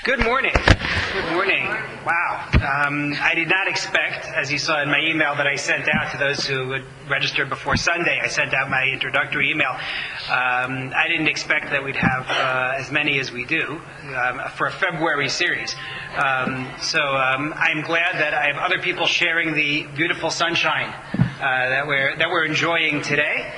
Good morning. Good morning. Wow. I did not expect, as you saw in my email that I sent out to those who had registered before Sunday, I sent out my introductory email. I didn't expect that we'd have as many as we do for a February series. So I'm glad that I have other people sharing the beautiful sunshine that we're enjoying today.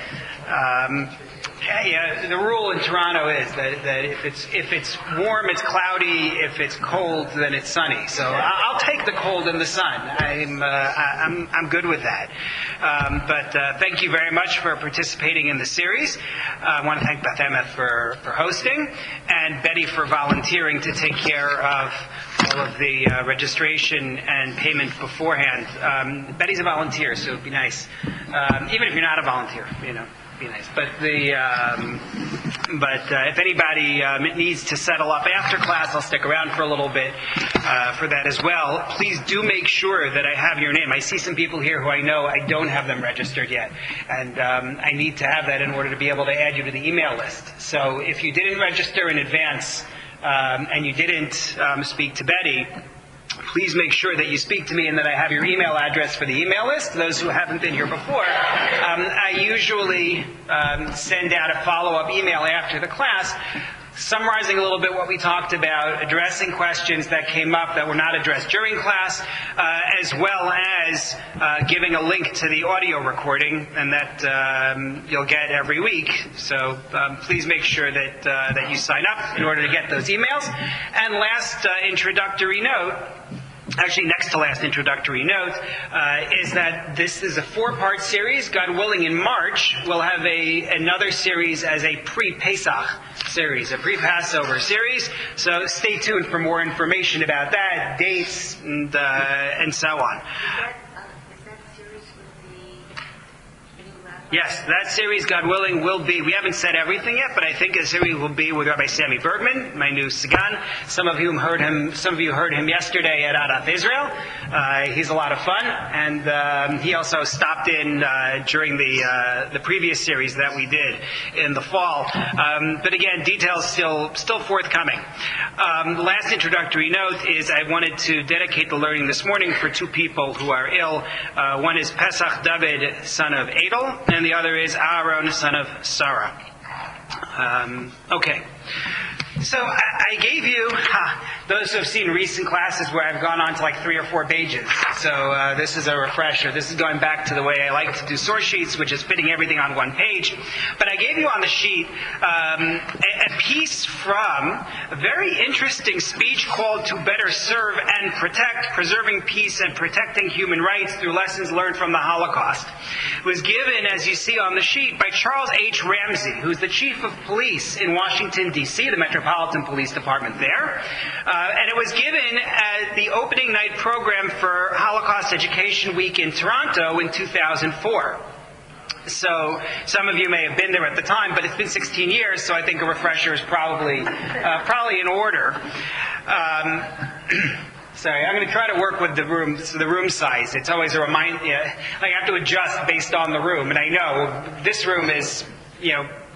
Yeah, the rule in Toronto is that if it's warm, it's cloudy. If it's cold, then it's sunny. So I'll take the cold and the sun. I'm good with that. But thank you very much for participating in the series. I want to thank Beth Emeth for hosting, and Betty for volunteering to take care of all of the registration and payment beforehand. Betty's a volunteer, so it'd be nice, even if you're not a volunteer, be nice. But if anybody needs to settle up after class, I'll stick around for a little bit for that as well. Please do make sure that I have your name. I see some people here who I know I don't have them registered yet, and I need to have that in order to be able to add you to the email list. So if you didn't register in advance and you didn't speak to Betty, please make sure that you speak to me and that I have your email address for the email list. Those who haven't been here before, I usually send out a follow-up email after the class summarizing a little bit what we talked about, addressing questions that came up that were not addressed during class, as well as giving a link to the audio recording, and that you'll get every week. So please make sure that you sign up in order to get those emails. And last introductory note, actually next to last introductory note, is that this is a 4-part series. God willing, in March, we'll have another series as a pre-Pesach series, a pre-Passover series. So stay tuned for more information about that, dates, and so on. Yes, that series, God willing, will be, we haven't said everything yet, but I think the series will be with Rabbi Sammy Bergman, my new Sagan. Some of you heard him yesterday at Adat Israel. He's a lot of fun, and he also stopped in during the previous series that we did in the fall. But again, details still forthcoming. The last introductory note is I wanted to dedicate the learning this morning for 2 people who are ill. One is Pesach David, son of Adel, and the other is Aaron, son of Sarah. Okay. So I gave you, those who have seen recent classes where I've gone on to like 3 or 4 pages. So this is a refresher. This is going back to the way I like to do source sheets, which is fitting everything on one page. But I gave you on the sheet a piece from a very interesting speech called To Better Serve and Protect, Preserving Peace and Protecting Human Rights Through Lessons Learned from the Holocaust. It was given, as you see on the sheet, by Charles H. Ramsey, who's the chief of police in Washington, D.C., the Metropolitan Police Department there. And it was given at the opening night program for Holocaust Education Week in Toronto in 2004. So some of you may have been there at the time, but it's been 16 years, so I think a refresher is probably in order. Sorry, I'm going to try to work with the room size. It's always a reminder. I have to adjust based on the room, and I know this room is,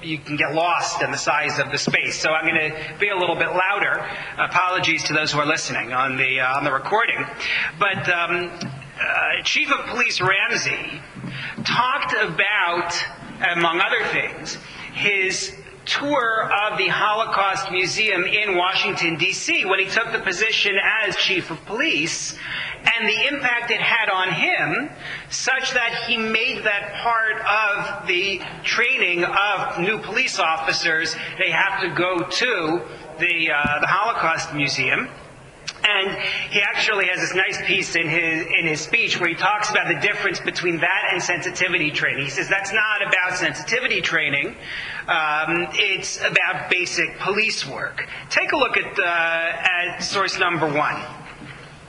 you can get lost in the size of the space. So I'm going to be a little bit louder. Apologies to those who are listening on the recording. But Chief of Police Ramsey talked about, among other things, his tour of the Holocaust Museum in Washington, D.C. when he took the position as Chief of Police, and the impact it had on him, such that he made that part of the training of new police officers. They have to go to the Holocaust Museum. And he actually has this nice piece in his speech where he talks about the difference between that and sensitivity training. He says that's not about sensitivity training. It's about basic police work. Take a look at source number 1.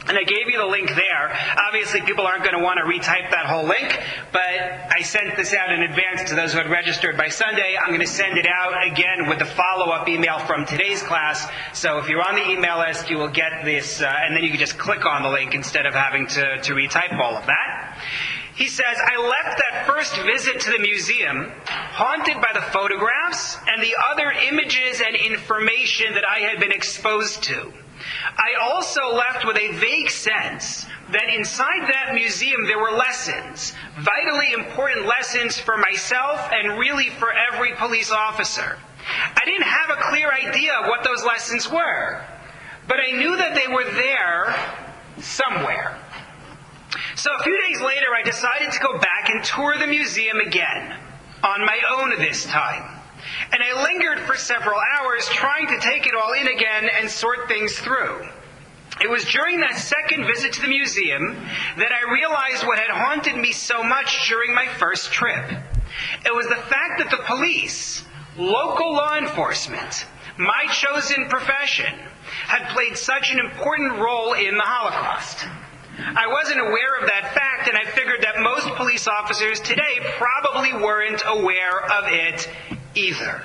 And I gave you the link there. Obviously, people aren't going to want to retype that whole link, but I sent this out in advance to those who had registered by Sunday. I'm going to send it out again with the follow-up email from today's class. So if you're on the email list, you will get this, and then you can just click on the link instead of having to retype all of that. He says, I left that first visit to the museum haunted by the photographs and the other images and information that I had been exposed to. I also left with a vague sense that inside that museum there were lessons, vitally important lessons for myself and really for every police officer. I didn't have a clear idea of what those lessons were, but I knew that they were there somewhere. So a few days later, I decided to go back and tour the museum again, on my own this time. And I lingered for several hours trying to take it all in again and sort things through. It was during that second visit to the museum that I realized what had haunted me so much during my first trip. It was the fact that the police, local law enforcement, my chosen profession, had played such an important role in the Holocaust. I wasn't aware of that fact, and I figured that most police officers today probably weren't aware of it either.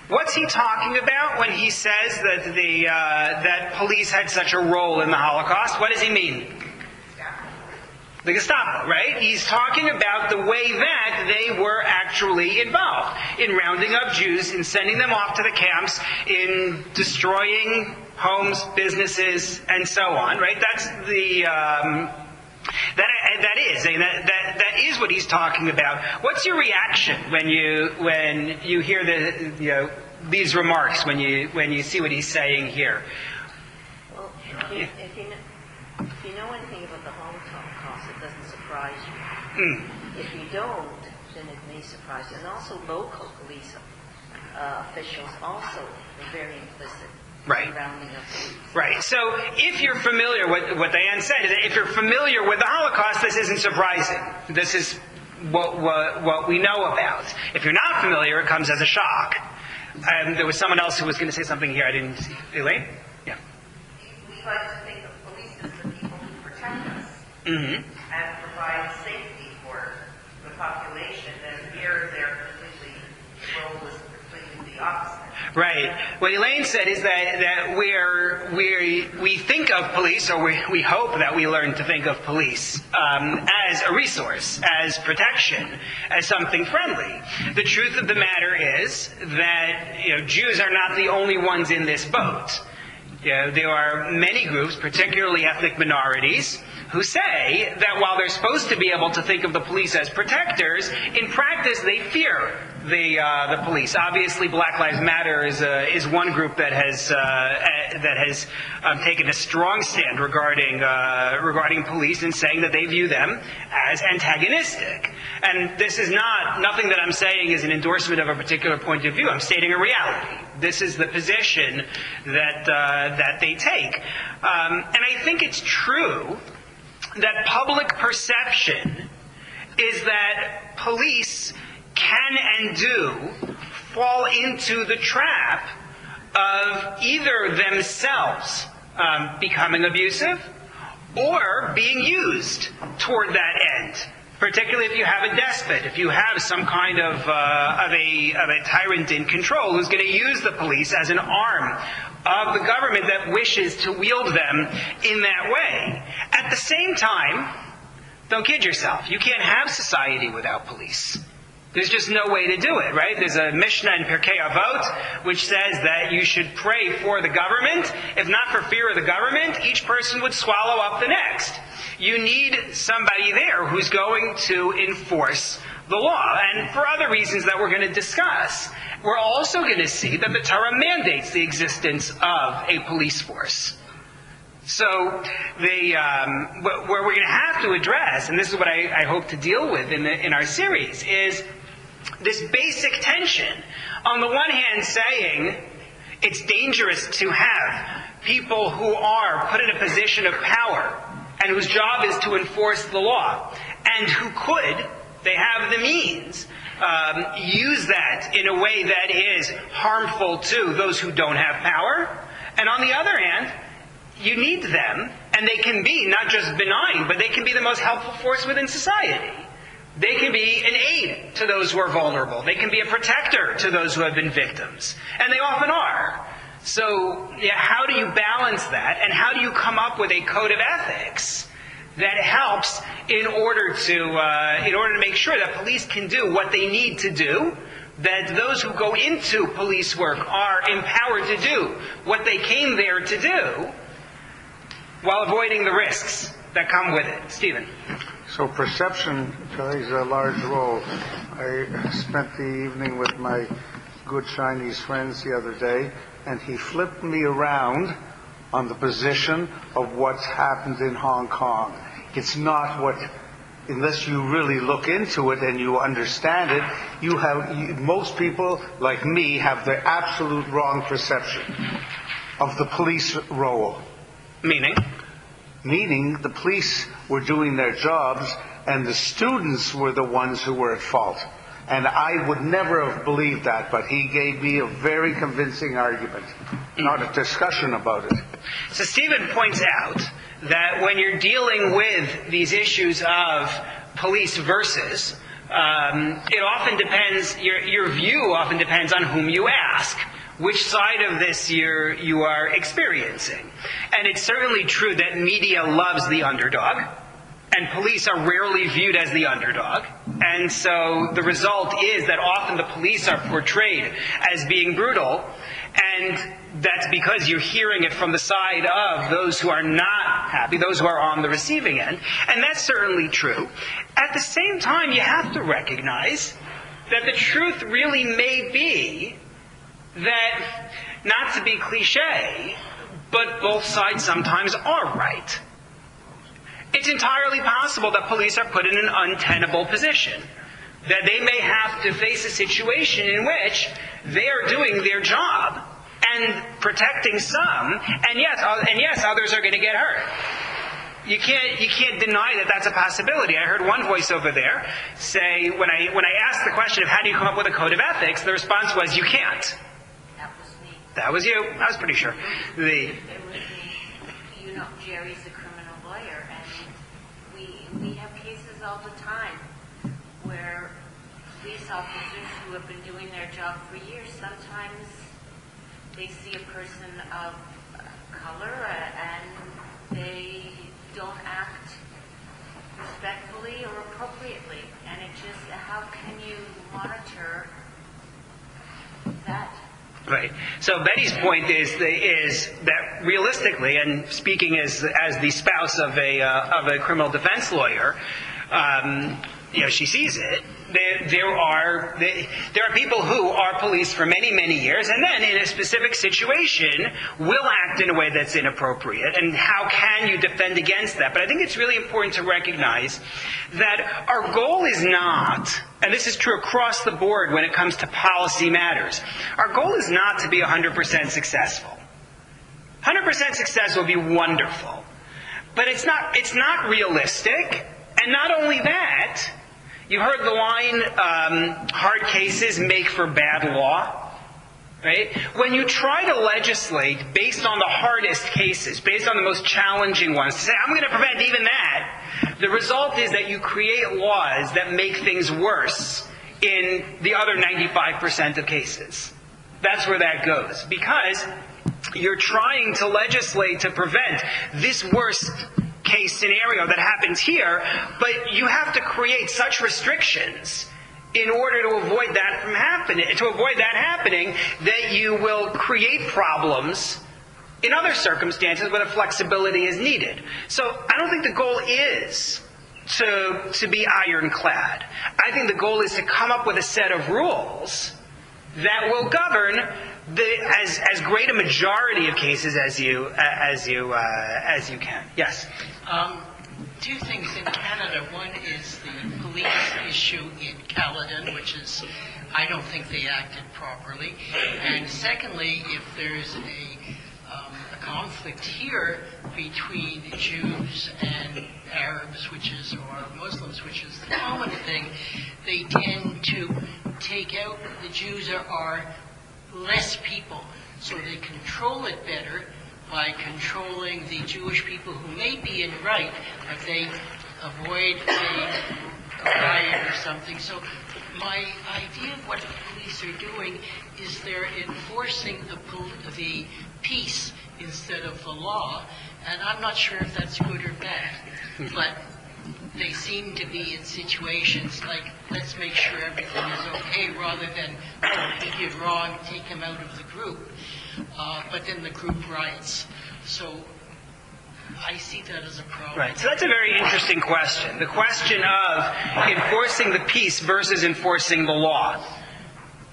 What's he talking about when he says that that police had such a role in the Holocaust? What does he mean? The Gestapo, right? He's talking about the way that they were actually involved in rounding up Jews, in sending them off to the camps, in destroying homes, businesses, and so on, right? That's the that is what he's talking about. What's your reaction when you hear these remarks, when you see what he's saying here? Well, if you know anything about the Holocaust, it doesn't surprise you. If you don't, then it may surprise you. And also local police officials also are very implicit. Right. Rounding up police. Right. So if you're familiar with what Diane said, is that if you're familiar with the Holocaust, this isn't surprising. This is what we know about. If you're not familiar, it comes as a shock. There was someone else who was going to say something here. I didn't see. Elaine? Yeah. We like to think of police as the people who protect us Mm-hmm. and provide safety for the population, and here their role is completely the opposite. Right. What Elaine said is that we think of police, or we hope that we learn to think of police as a resource, as protection, as something friendly. The truth of the matter is that Jews are not the only ones in this boat. There are many groups, particularly ethnic minorities, who say that while they're supposed to be able to think of the police as protectors, in practice they fear the police. Obviously, Black Lives Matter is one group that has taken a strong stand regarding police and saying that they view them as antagonistic. And this is nothing that I'm saying is an endorsement of a particular point of view. I'm stating a reality. This is the position that they take, and I think it's true that public perception is that police can and do fall into the trap of either themselves becoming abusive or being used toward that end. Particularly if you have a despot, if you have some kind of a tyrant in control who's going to use the police as an arm of the government that wishes to wield them in that way. At the same time, don't kid yourself, you can't have society without police. There's just no way to do it, right? There's a Mishnah in Pirkei Avot which says that you should pray for the government. If not for fear of the government, each person would swallow up the next. You need somebody there who's going to enforce the law. And for other reasons that we're going to discuss, we're also going to see that the Torah mandates the existence of a police force. So where we're going to have to address, and this is what I hope to deal with in our series, is this basic tension. On the one hand, saying it's dangerous to have people who are put in a position of power and whose job is to enforce the law, and who could, they have the means, use that in a way that is harmful to those who don't have power. And on the other hand, you need them, and they can be not just benign, but they can be the most helpful force within society. They can be an aid to those who are vulnerable. They can be a protector to those who have been victims. And they often are. So, how do you balance that, and how do you come up with a code of ethics that helps in order to make sure that police can do what they need to do, that those who go into police work are empowered to do what they came there to do while avoiding the risks that come with it. Stephen. So perception plays a large role. I spent the evening with my good Chinese friends the other day, and he flipped me around on the position of what's happened in Hong Kong. It's not what, unless you really look into it and you understand it, most people, like me, have the absolute wrong perception of the police role. Meaning? Meaning the police were doing their jobs and the students were the ones who were at fault. And I would never have believed that, but he gave me a very convincing argument, not a discussion about it. So Stephen points out that when you're dealing with these issues of police versus, it often depends, your view often depends on whom you ask, which side of this you are experiencing. And it's certainly true that media loves the underdog, and police are rarely viewed as the underdog. And so the result is that often the police are portrayed as being brutal, and that's because you're hearing it from the side of those who are not happy, those who are on the receiving end. And that's certainly true. At the same time, you have to recognize that the truth really may be that, not to be cliche, but both sides sometimes are right. It's entirely possible that police are put in an untenable position, that they may have to face a situation in which they are doing their job and protecting some, and yes, others are going to get hurt. You can't deny that that's a possibility. I heard one voice over there say, when I asked the question of how do you come up with a code of ethics, the response was, you can't. That was me. That was you. I was pretty sure. It was me. You know, Jerry's a criminal lawyer, and we have cases all the time where police officers who have been doing their job for years, sometimes they see a person of color and they don't act respectfully or appropriately. And it just, how can you monitor that? Right. So Betty's point is that realistically, and speaking as the spouse of a criminal defense lawyer, she sees it. There are people who are police for many, many years, and then in a specific situation will act in a way that's inappropriate. And how can you defend against that? But I think it's really important to recognize that our goal is not, and this is true across the board when it comes to policy matters, our goal is not to be 100% successful. 100% success will be wonderful, but it's not realistic. And not only that, you heard the line, hard cases make for bad law, right? When you try to legislate based on the hardest cases, based on the most challenging ones, to say, I'm going to prevent even that, the result is that you create laws that make things worse in the other 95% of cases. That's where that goes. Because you're trying to legislate to prevent this worst case scenario that happens here, but you have to create such restrictions in order to avoid that from happening, that you will create problems in other circumstances where the flexibility is needed. So I don't think the goal is to be ironclad. I think the goal is to come up with a set of rules that will govern as great a majority of cases as you can. Yes. Two things in Canada. One is the police issue in Caledon, which is, I don't think they acted properly. And secondly, if there's a conflict here between Jews and Arabs, or Muslims, which is the common thing, they tend to take out the Jews are less people, so they control it better by controlling the Jewish people who may be in right, but they avoid a riot or something. So my idea of what the police are doing is they're enforcing the peace instead of the law, and I'm not sure if that's good or bad. But they seem to be in situations like, let's make sure everything is okay, rather than, oh, he did wrong, take him out of the group. But then the group riots. So I see that as a problem. Right. So that's a very interesting question. The question of enforcing the peace versus enforcing the law.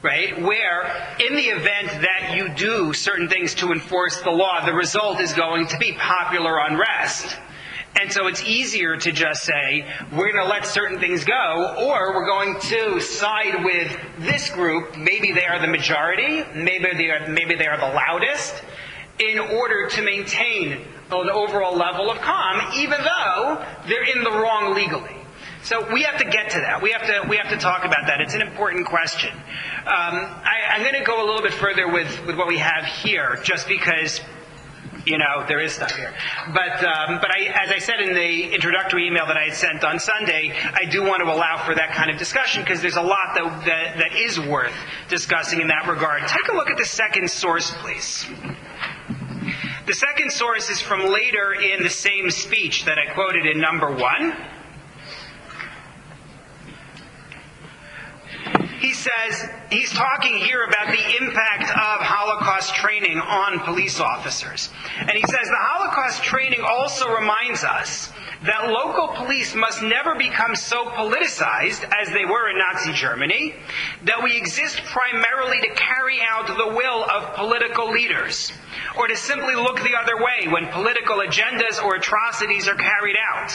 Right? Where, in the event that you do certain things to enforce the law, the result is going to be popular unrest. And so it's easier to just say, we're going to let certain things go, or we're going to side with this group, maybe they are the majority, maybe they are the loudest, in order to maintain an overall level of calm, even though they're in the wrong legally. So we have to get to that. We have to talk about that. It's an important question. I'm going to go a little bit further with what we have here, just because, there is stuff here. But as I said in the introductory email that I had sent on Sunday, I do want to allow for that kind of discussion because there's a lot that is worth discussing in that regard. Take a look at the second source, please. The second source is from later in the same speech that I quoted in number 1. He says, he's talking here about the impact of Holocaust training on police officers. And he says, the Holocaust training also reminds us that local police must never become so politicized as they were in Nazi Germany, that we exist primarily to carry out the will of political leaders, or to simply look the other way when political agendas or atrocities are carried out.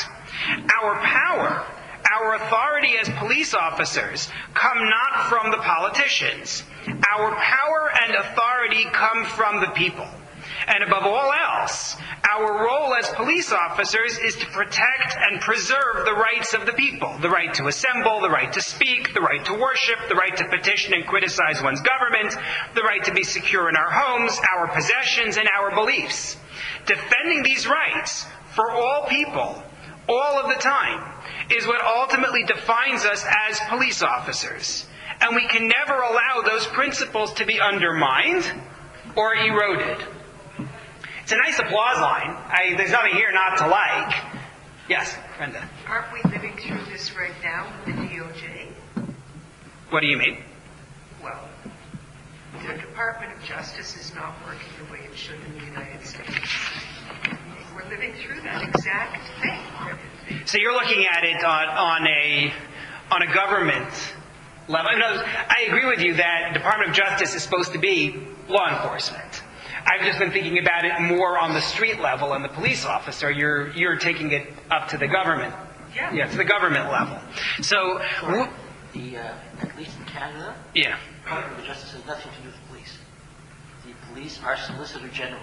Our power, our authority as police officers come not from the politicians. Our power and authority come from the people. And above all else, our role as police officers is to protect and preserve the rights of the people. The right to assemble, the right to speak, the right to worship, the right to petition and criticize one's government, the right to be secure in our homes, our possessions, and our beliefs. Defending these rights for all people, all of the time, is what ultimately defines us as police officers. And we can never allow those principles to be undermined or eroded. It's a nice applause line. There's nothing here not to like. Yes, Brenda. Aren't we living through this right now with the DOJ? What do you mean? Well, the Department of Justice is not working the way it should in the United States. We're living through that exact thing. So you're looking at it on a government level. I agree with you that the Department of Justice is supposed to be law enforcement. I've just been thinking about it more on the street level and the police officer. You're taking it up to the government. Yeah, to the government level. So, at least in Canada, the Department of Justice has nothing to do with the police. The police are Solicitor General.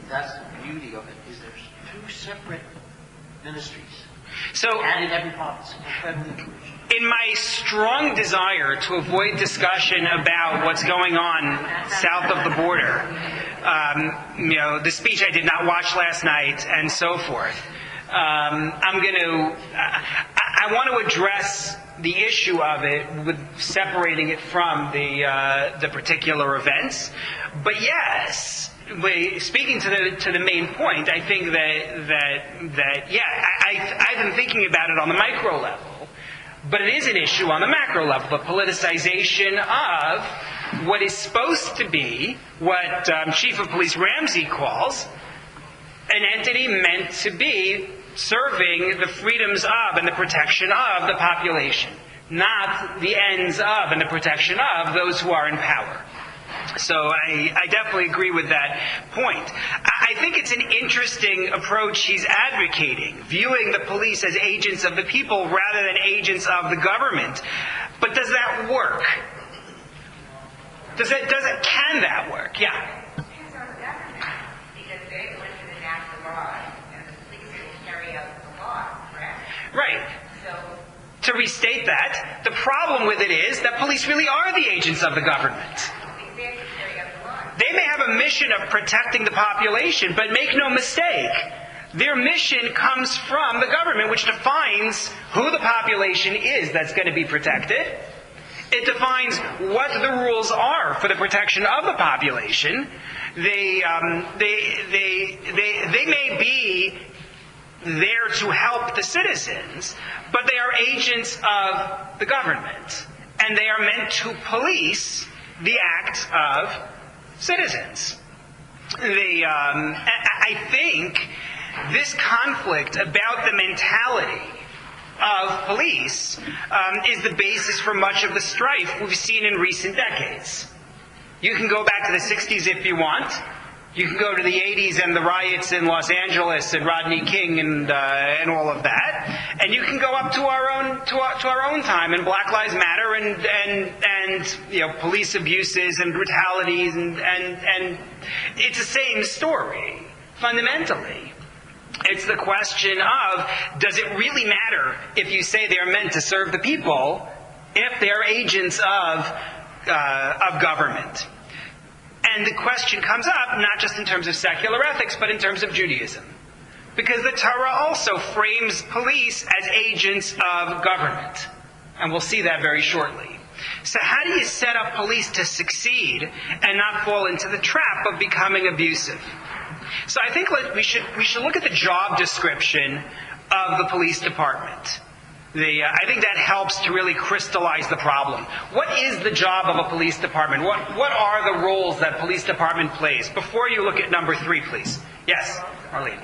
That's the beauty of it. Is there's 2 separate ministries. So, and in every province, incredibly encouraged. In my strong desire to avoid discussion about what's going on south of the border, the speech I did not watch last night, and so forth, I want to address the issue of it with separating it from the particular events. But yes, speaking to the main point, I think I've been thinking about it on the micro level. But it is an issue on the macro level, the politicization of what is supposed to be what Chief of Police Ramsey calls an entity meant to be serving the freedoms of and the protection of the population, not the ends of and the protection of those who are in power. So I definitely agree with that point. I think it's an interesting approach he's advocating, viewing the police as agents of the people rather than agents of the government. But does that work? Can that work? Yeah. It depends on the government, because they're going to enact the law, and the police will carry out the law, correct? Right. So, to restate that, the problem with it is that police really are the agents of the government. They may have a mission of protecting the population, but make no mistake, their mission comes from the government, which defines who the population is that's going to be protected. It defines what the rules are for the protection of the population. They may be there to help the citizens, but they are agents of the government, and they are meant to police the acts of citizens. I think this conflict about the mentality of police is the basis for much of the strife we've seen in recent decades. You can go back to the 60s if you want. You can go to the 80s and the riots in Los Angeles and Rodney King and all of that, and you can go up to our own time and Black Lives Matter and police abuses and brutalities and it's the same story fundamentally. It's the question of, does it really matter if you say they are meant to serve the people if they are agents of government? And the question comes up not just in terms of secular ethics, but in terms of Judaism. Because the Torah also frames police as agents of government. And we'll see that very shortly. So how do you set up police to succeed and not fall into the trap of becoming abusive? So I think we should look at the job description of the police department. I think that helps to really crystallize the problem. What is the job of a police department? What are the roles that police department plays? Before you look at number 3, please. Yes, Arlene.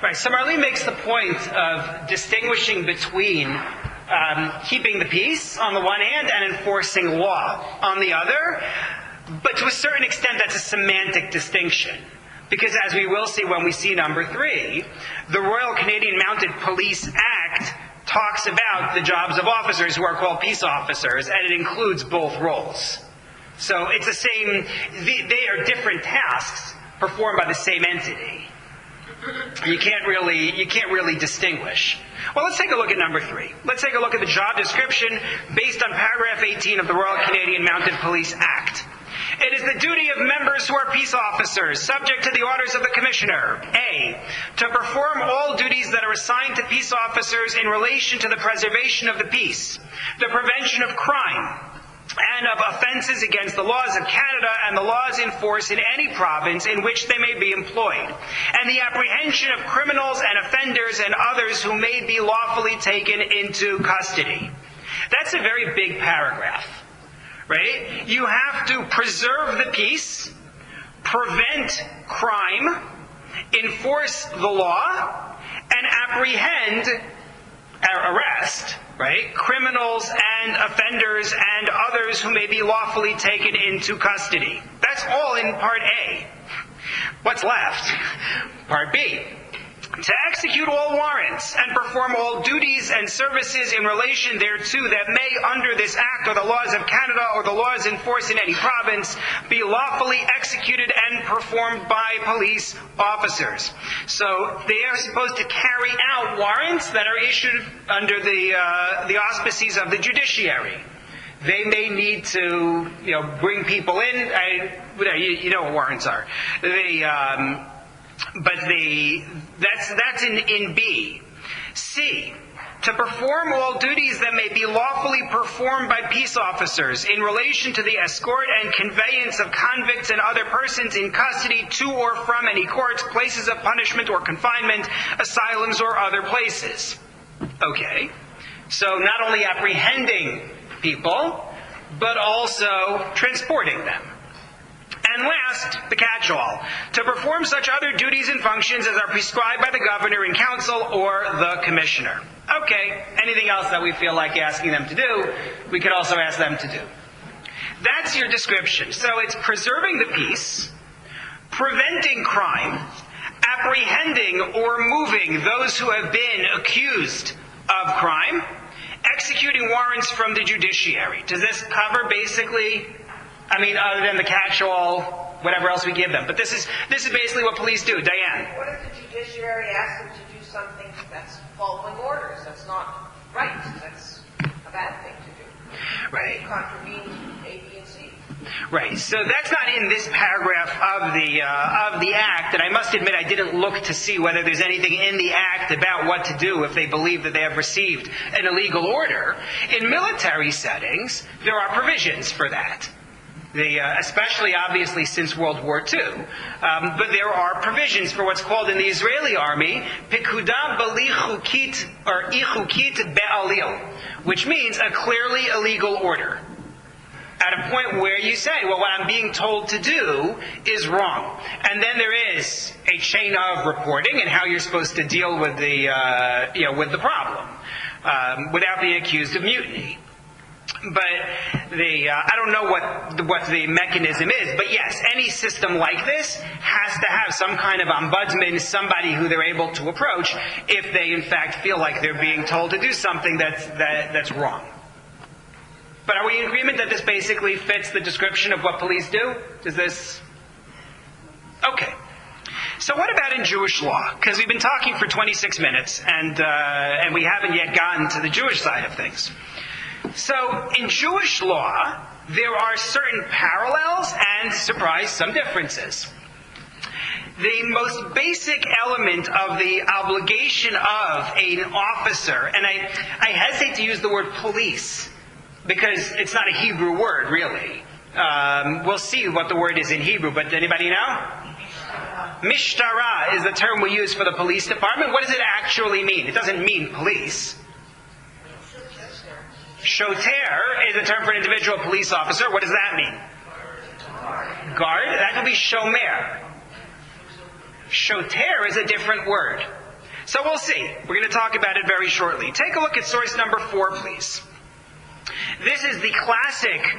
Right. So Marlene makes the point of distinguishing between keeping the peace on the one hand and enforcing law on the other. But to a certain extent, that's a semantic distinction. Because as we will see when we see number 3, the Royal Canadian Mounted Police Act talks about the jobs of officers who are called peace officers, and it includes both roles. So it's the same, they are different tasks performed by the same entity. You can't really distinguish. Well, let's take a look at number 3. Let's take a look at the job description based on paragraph 18 of the Royal Canadian Mounted Police Act. It is the duty of members who are peace officers, subject to the orders of the Commissioner, A, to perform all duties that are assigned to peace officers in relation to the preservation of the peace, the prevention of crime, and of offences against the laws of Canada and the laws in force in any province in which they may be employed, and the apprehension of criminals and offenders and others who may be lawfully taken into custody. That's a very big paragraph, right? You have to preserve the peace, prevent crime, enforce the law, and apprehend arrest, right, criminals and offenders and others who may be lawfully taken into custody. That's all in Part A. What's left? Part B. To execute all warrants and perform all duties and services in relation thereto that may, under this Act or the laws of Canada or the laws in force in any province, be lawfully executed and performed by police officers. So they are supposed to carry out warrants that are issued under the auspices of the judiciary. They may need to, bring people in. You know what warrants are. That's in B. C. To perform all duties that may be lawfully performed by peace officers in relation to the escort and conveyance of convicts and other persons in custody to or from any courts, places of punishment or confinement, asylums or other places. Okay. So not only apprehending people, but also transporting them. And last, the catch-all, to perform such other duties and functions as are prescribed by the governor in council or the commissioner. Okay, anything else that we feel like asking them to do, we could also ask them to do. That's your description. So it's preserving the peace, preventing crime, apprehending or moving those who have been accused of crime, executing warrants from the judiciary. Does this cover basically I mean, other than the catch-all, whatever else we give them. But this is basically what police do. Diane? What if the judiciary asks them to do something that's following orders? That's not right. That's a bad thing to do. Right. It contravenes A, B, and C. Right. So that's not in this paragraph of the Act, and I must admit I didn't look to see whether there's anything in the Act about what to do if they believe that they have received an illegal order. In military settings, there are provisions for that. Especially, obviously, since World War II. But there are provisions for what's called in the Israeli army, Pikuda Bali Chukit or Ichukit Be'alil, which means a clearly illegal order. At a point where you say, well, what I'm being told to do is wrong. And then there is a chain of reporting and how you're supposed to deal with the problem without being accused of mutiny. But I don't know what the mechanism is, but yes, any system like this has to have some kind of ombudsman, somebody who they're able to approach if they in fact feel like they're being told to do something that's wrong. But are we in agreement that this basically fits the description of what police do? Does this? Okay. So what about in Jewish law? Because we've been talking for 26 minutes and we haven't yet gotten to the Jewish side of things. So, in Jewish law, there are certain parallels and, surprise, some differences. The most basic element of the obligation of an officer, and I hesitate to use the word police, because it's not a Hebrew word, really. We'll see what the word is in Hebrew, but anybody know? Mishtara is the term we use for the police department. What does it actually mean? It doesn't mean police. Shoter is a term for an individual police officer. What does that mean? Guard. That could be shomer. Shoter is a different word. So we'll see. We're going to talk about it very shortly. Take a look at source number 4, please. This is the classic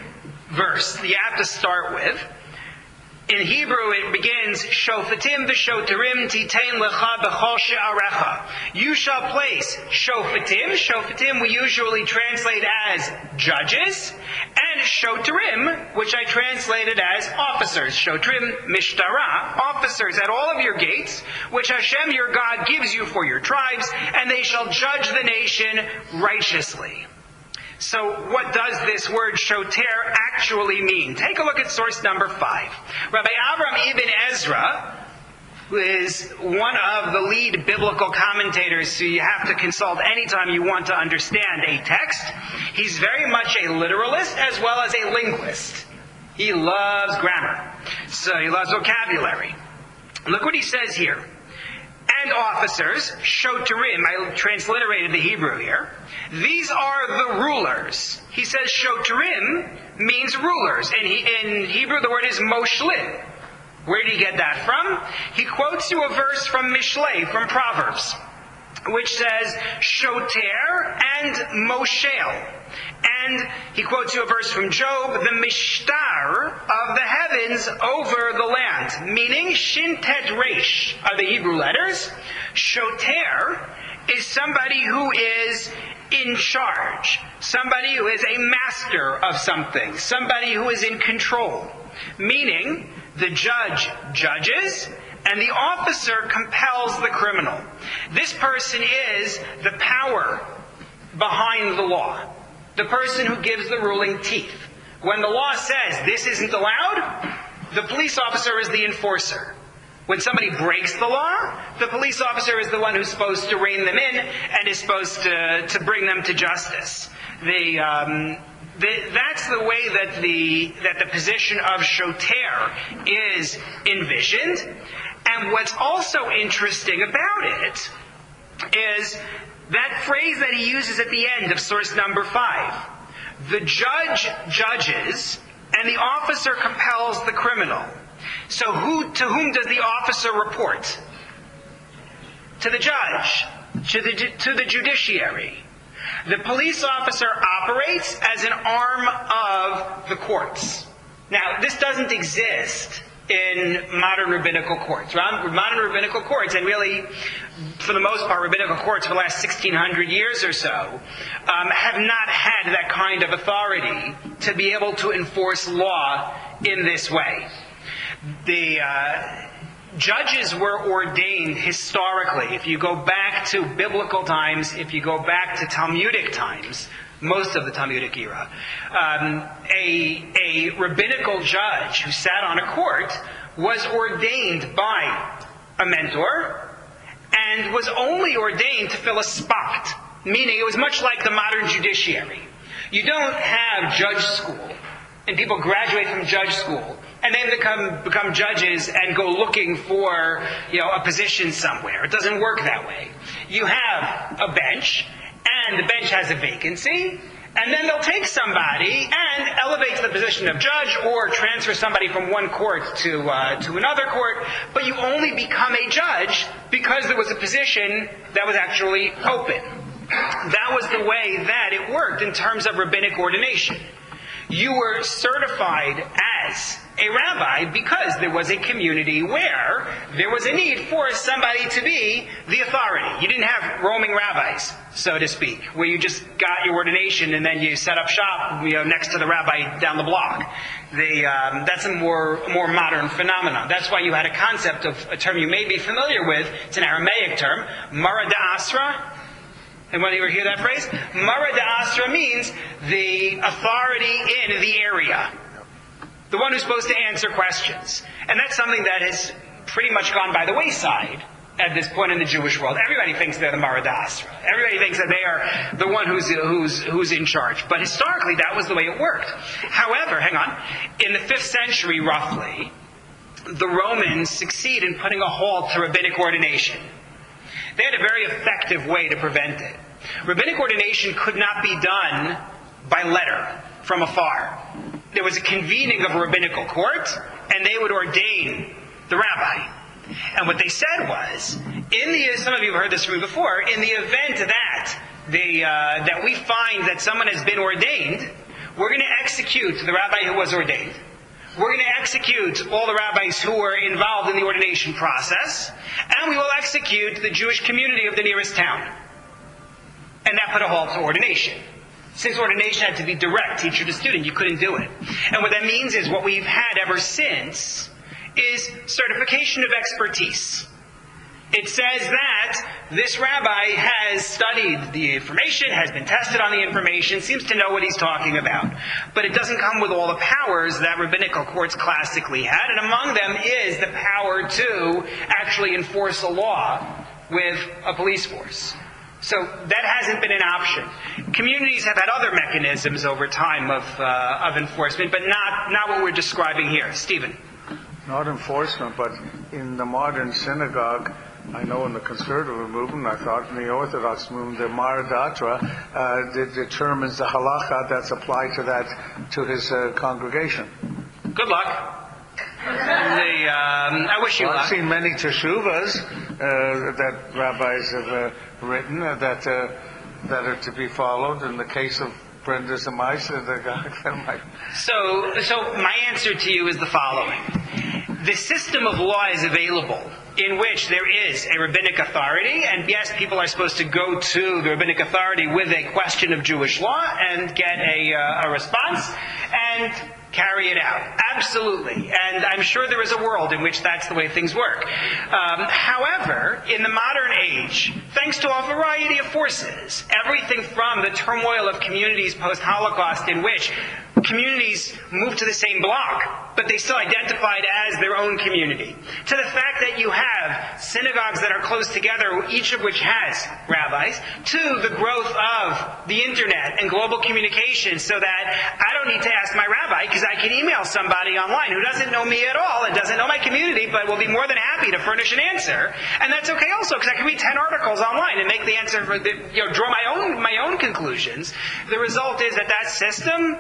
verse that you have to start with. In Hebrew, it begins, Shofatim v'shoterim titein lecha b'chol she'arecha. You shall place shofatim. Shofatim we usually translate as judges. And shoterim, which I translated as officers. Shotrim mishtara, officers at all of your gates, which Hashem your God gives you for your tribes, and they shall judge the nation righteously. So what does this word shoter actually mean? Take a look at source number 5. Rabbi Avram Ibn Ezra, who is one of the lead biblical commentators who you have to consult anytime you want to understand a text, he's very much a literalist as well as a linguist. He loves grammar. So he loves vocabulary. Look what he says here. And officers, shoterim, I transliterated the Hebrew here. These are the rulers. He says shoterim means rulers. And in Hebrew the word is moshlim. Where did he get that from? He quotes you a verse from Mishlei, from Proverbs, which says shoter and moshel. And he quotes you a verse from Job, the mishtar of the heavens over the land. Meaning, shin tet resh are the Hebrew letters. Shoter is somebody who is in charge. Somebody who is a master of something. Somebody who is in control. Meaning, the judge judges, and the officer compels the criminal. This person is the power behind the law. The person who gives the ruling teeth. When the law says this isn't allowed, the police officer is the enforcer. When somebody breaks the law, the police officer is the one who's supposed to rein them in and is supposed to bring them to justice. That's the way that the position of shoter is envisioned. And what's also interesting about it is that phrase that he uses at the end of source number 5. The judge judges, and the officer compels the criminal. So to whom does the officer report? To the judge, to the judiciary. The police officer operates as an arm of the courts. Now, this doesn't exist in modern rabbinical courts. Modern rabbinical courts, and really, for the most part, rabbinical courts for the last 1,600 years or so, have not had that kind of authority to be able to enforce law in this way. The judges were ordained historically. If you go back to biblical times, if you go back to Talmudic times, most of the Talmudic era, a rabbinical judge who sat on a court was ordained by a mentor and was only ordained to fill a spot, meaning it was much like the modern judiciary. You don't have judge school, and people graduate from judge school and then become judges and go looking for a position somewhere. It doesn't work that way. You have a bench, and the bench has a vacancy, and then they'll take somebody and elevate to the position of judge or transfer somebody from one court to another court, but you only become a judge because there was a position that was actually open. That was the way that it worked in terms of rabbinic ordination. You were certified as a rabbi because there was a community where there was a need for somebody to be the authority. You didn't have roaming rabbis, so to speak, where you just got your ordination and then you set up shop next to the rabbi down the block. That's a more modern phenomenon. That's why you had a concept of a term you may be familiar with. It's an Aramaic term, Mara d'Asra. Anyone ever hear that phrase? Mara d'Asra means the authority in the area. The one who's supposed to answer questions. And that's something that has pretty much gone by the wayside at this point in the Jewish world. Everybody thinks they're the Mara d'Asra. Everybody thinks that they are the one who's in charge. But historically, that was the way it worked. However, in the 5th century, roughly, the Romans succeed in putting a halt to rabbinic ordination. They had a very effective way to prevent it. Rabbinic ordination could not be done by letter from afar. There was a convening of a rabbinical court, and they would ordain the rabbi. And what they said was, some of you have heard this from me before, in the event that we find that someone has been ordained, we're going to execute the rabbi who was ordained. We're going to execute all the rabbis who were involved in the ordination process, and we will execute the Jewish community of the nearest town. And that put a halt to ordination. Since ordination had to be direct, teacher to student, you couldn't do it. And what that means is what we've had ever since is certification of expertise. It says that this rabbi has studied the information, has been tested on the information, seems to know what he's talking about. But it doesn't come with all the powers that rabbinical courts classically had, and among them is the power to actually enforce a law with a police force. So that hasn't been an option. Communities have had other mechanisms over time of enforcement, but not what we're describing here. Stephen? Not enforcement, but in the modern synagogue, I know in the conservative movement, I thought in the Orthodox movement, the Mara d'Asra determines the halacha that's applied to his congregation. Good luck. I wish you luck. I've seen many teshuvas that rabbis have written that are to be followed. In the case of Brenda Zemaisa, the guy. So my answer to you is the following. The system of law is available in which there is a rabbinic authority, and yes, people are supposed to go to the rabbinic authority with a question of Jewish law and get a response and carry it out. Absolutely. And I'm sure there is a world in which that's the way things work. However, in the modern age, thanks to a variety of forces, everything from the turmoil of communities post-Holocaust in which communities moved to the same block, but they still identified as their own community, to the fact that you have synagogues that are close together, each of which has rabbis, to the growth of the internet and global communication, so that I don't need to ask my rabbi because I can email somebody online who doesn't know me at all and doesn't know my community, but will be more than happy to furnish an answer. And that's okay also, because I can read 10 articles online and make the answer, draw my own conclusions. The result is that system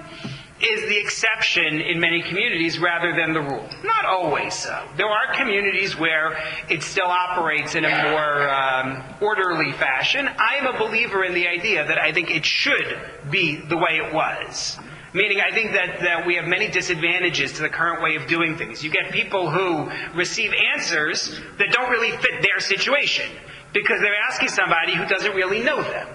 is the exception in many communities rather than the rule. Not always so. There are communities where it still operates in a more orderly fashion. I am a believer in the idea that I think it should be the way it was. Meaning I think that we have many disadvantages to the current way of doing things. You get people who receive answers that don't really fit their situation because they're asking somebody who doesn't really know them.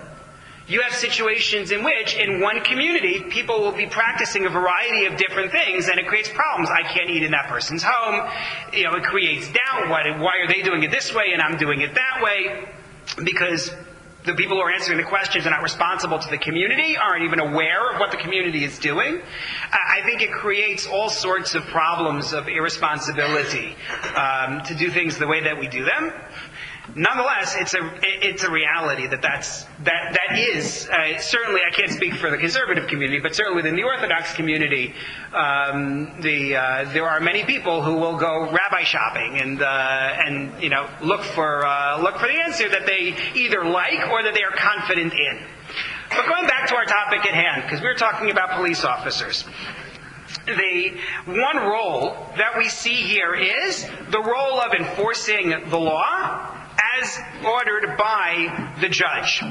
You have situations in which, in one community, people will be practicing a variety of different things, and it creates problems. I can't eat in that person's home. It creates doubt. Why are they doing it this way and I'm doing it that way? Because the people who are answering the questions are not responsible to the community, aren't even aware of what the community is doing. I think it creates all sorts of problems of irresponsibility to do things the way that we do them. Nonetheless, it's a reality that is certainly, I can't speak for the conservative community, but certainly within the Orthodox community, there are many people who will go rabbi shopping and look for the answer that they either like or that they are confident in. But going back to our topic at hand, because we were talking about police officers. The one role that we see here is the role of enforcing the law as ordered by the judge.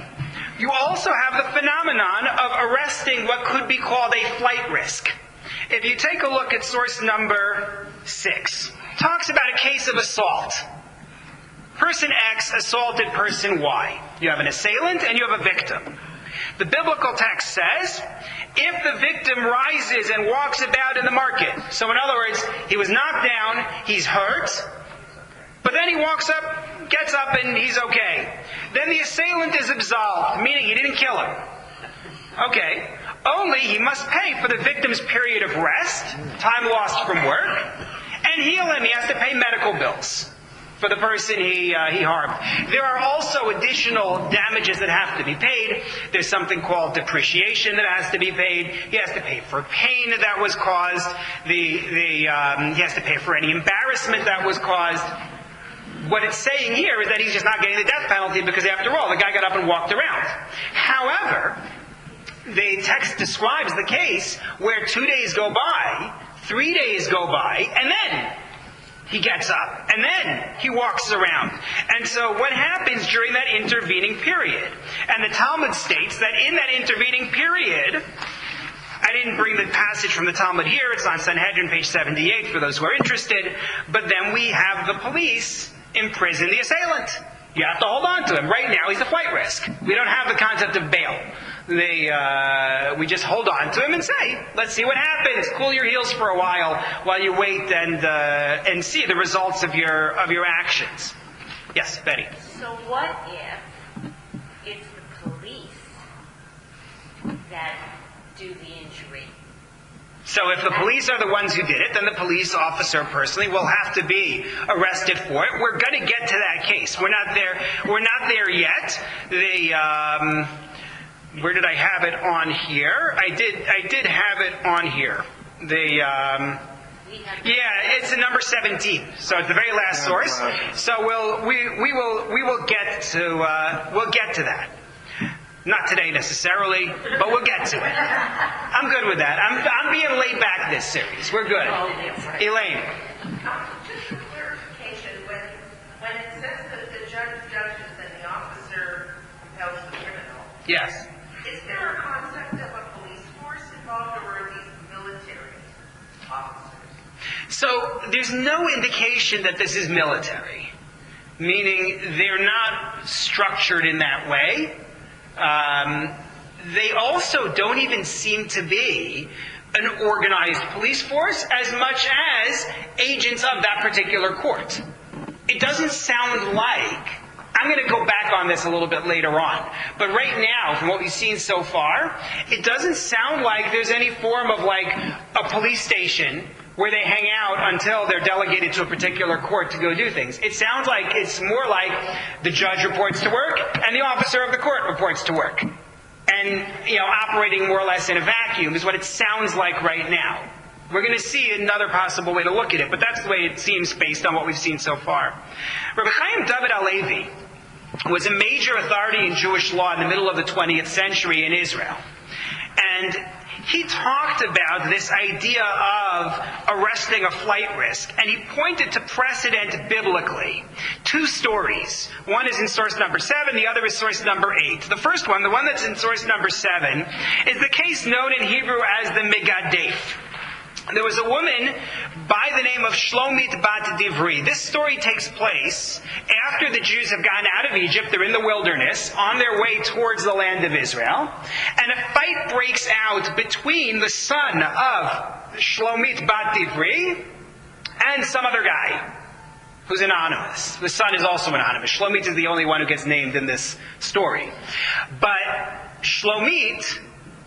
You also have the phenomenon of arresting what could be called a flight risk. If you take a look at source number 6, it talks about a case of assault. Person X assaulted person Y. You have an assailant and you have a victim. The biblical text says, if the victim rises and walks about in the market, so in other words, he was knocked down, he's hurt, but then he walks up, gets up, and he's okay. Then the assailant is absolved, meaning he didn't kill him. Okay. Only he must pay for the victim's period of rest, time lost from work, and heal him. He has to pay medical bills for the person he harmed. There are also additional damages that have to be paid. There's something called depreciation that has to be paid. He has to pay for pain that was caused. He has to pay for any embarrassment that was caused. What it's saying here is that he's just not getting the death penalty because, after all, the guy got up and walked around. However, the text describes the case where 2 days go by, 3 days go by, and then he gets up, and then he walks around. And so what happens during that intervening period? And the Talmud states that in that intervening period, I didn't bring the passage from the Talmud here, it's on Sanhedrin, page 78, for those who are interested, but then we have the police imprison the assailant. You have to hold on to him. Right now, he's a flight risk. We don't have the concept of bail. We just hold on to him and say, let's see what happens. Cool your heels for a while you wait and see the results of your actions. Yes, Betty. So what if it's the police that do the injury? So if the police are the ones who did it, then the police officer personally will have to be arrested for it. We're going to get to that case. We're not there yet. Where did I have it on here? I did have it on here. It's in number 17. So it's the very last source. So we will get to that. Not today necessarily, but we'll get to it. I'm good with that. I'm being laid back this series. We're good. Elaine. Just for clarification, when it says that the judge judges and the officer compels the criminal, Yes. Is there a concept of a police force involved, or are these military officers? So there's no indication that this is military, meaning they're not structured in that way. They also don't even seem to be an organized police force as much as agents of that particular court. It doesn't sound like, I'm going to go back on this a little bit later on, but right now, from what we've seen so far, it doesn't sound like there's any form of like a police station where they hang out until they're delegated to a particular court to go do things. It sounds like it's more like the judge reports to work and the officer of the court reports to work. And, operating more or less in a vacuum is what it sounds like right now. We're going to see another possible way to look at it, but that's the way it seems based on what we've seen so far. Rabbi Chaim David HaLevi was a major authority in Jewish law in the middle of the 20th century in Israel. And he talked about this idea of arresting a flight risk, and he pointed to precedent biblically. 2 stories. One is in source number 7, the other is source number 8. The first one, the one that's in source number 7, is the case known in Hebrew as the Megadef. there was a woman by the name of Shlomit bat Divri. This story takes place after the Jews have gotten out of Egypt. They're in the wilderness on their way towards the land of Israel. And a fight breaks out between the son of Shlomit bat Divri and some other guy who's anonymous. The son is also anonymous. Shlomit is the only one who gets named in this story. But Shlomit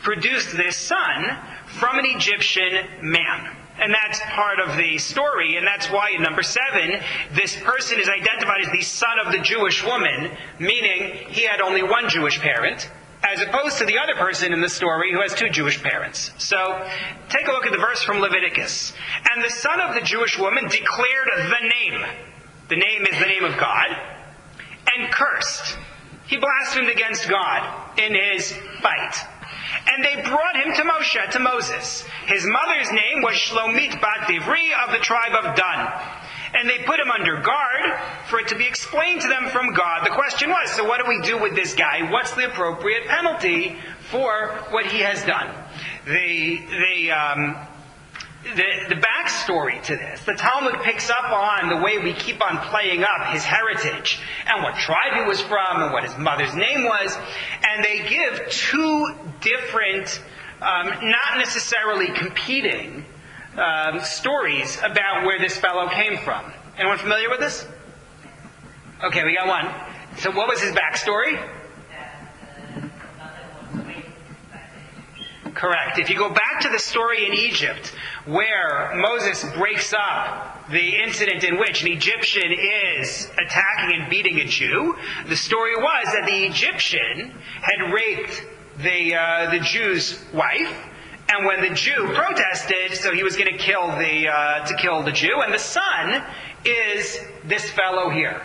produced this son from an Egyptian man. And that's part of the story, and that's why in number 7, this person is identified as the son of the Jewish woman, meaning he had only one Jewish parent, as opposed to the other person in the story who has 2 Jewish parents. So, take a look at the verse from Leviticus. And the son of the Jewish woman declared the name. The name is the name of God. And cursed. He blasphemed against God in his fight. And they brought him to Moshe, to Moses. His mother's name was Shlomit bat Divri of the tribe of Dan. And they put him under guard for it to be explained to them from God. The question was, so what do we do with this guy? What's the appropriate penalty for what he has done? The backstory to this, the Talmud picks up on the way we keep on playing up his heritage and what tribe he was from and what his mother's name was. And they give 2 different, not necessarily competing stories about where this fellow came from. Anyone familiar with this? Okay, we got one. So what was his backstory? Correct. If you go back to the story in Egypt, where Moses breaks up the incident in which an Egyptian is attacking and beating a Jew, the story was that the Egyptian had raped the Jew's wife, and when the Jew protested, so he was going to kill the Jew, and the son is this fellow here.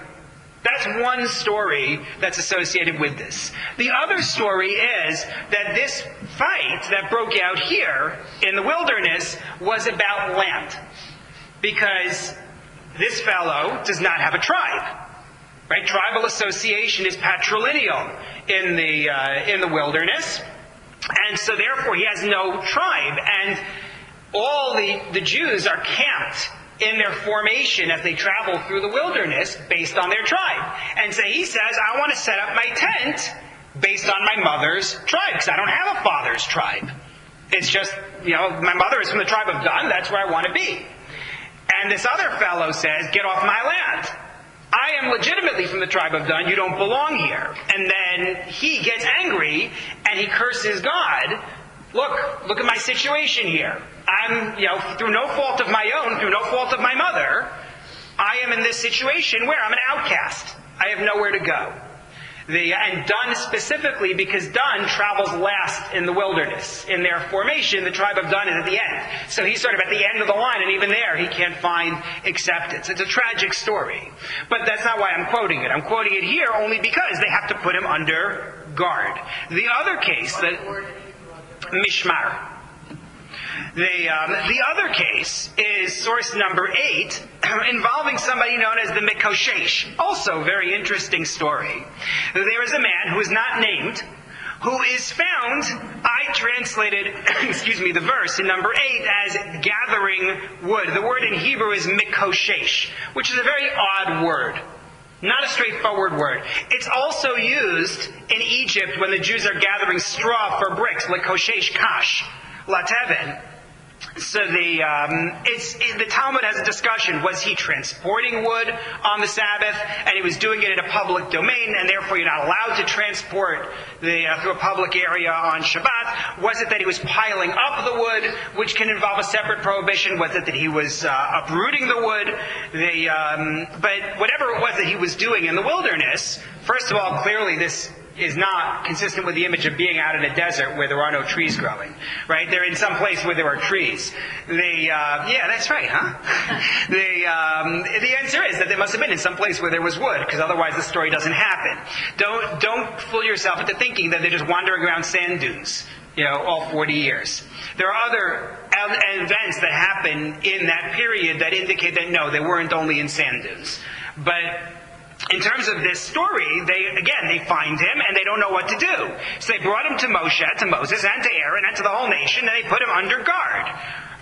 That's one story that's associated with this. The other story is that this fight that broke out here in the wilderness was about land. Because this fellow does not have a tribe. Right? Tribal association is patrilineal in the wilderness. And so therefore he has no tribe. And all the Jews are camped in their formation as they travel through the wilderness based on their tribe. And so he says, I want to set up my tent based on my mother's tribe, because I don't have a father's tribe. It's just, my mother is from the tribe of Dan, that's where I want to be. And this other fellow says, get off my land. I am legitimately from the tribe of Dan, you don't belong here. And then he gets angry, and he curses God. Look at my situation here. I'm, through no fault of my own, through no fault of my mother, I am in this situation where I'm an outcast. I have nowhere to go. And Dan specifically, because Dan travels last in the wilderness. In their formation, the tribe of Dan is at the end. So he's sort of at the end of the line, and even there he can't find acceptance. It's a tragic story. But that's not why I'm quoting it. I'm quoting it here only because they have to put him under guard. The other case, Mishmar. The other case is source number 8, involving somebody known as the Mikoshesh. Also a very interesting story. There is a man who is not named, who is found, I translated, the verse in number 8 as gathering wood. The word in Hebrew is Mikoshesh, which is a very odd word. Not a straightforward word. It's also used in Egypt when the Jews are gathering straw for bricks, Lekoshesh kash, lateven. So the Talmud has a discussion. Was he transporting wood on the Sabbath, and he was doing it in a public domain, and therefore you're not allowed to transport through a public area on Shabbat? Was it that he was piling up the wood, which can involve a separate prohibition? Was it that he was uprooting the wood? But whatever it was that he was doing in the wilderness, first of all, clearly this is not consistent with the image of being out in a desert where there are no trees growing. Right? They're in some place where there are trees. Yeah, that's right, huh? The answer is that they must have been in some place where there was wood, because otherwise the story doesn't happen. Don't fool yourself into thinking that they're just wandering around sand dunes, all 40 years. There are other events that happen in that period that indicate that no, they weren't only in sand dunes. But in terms of this story, they find him and they don't know what to do. So they brought him to Moshe, to Moses, and to Aaron, and to the whole nation, and they put him under guard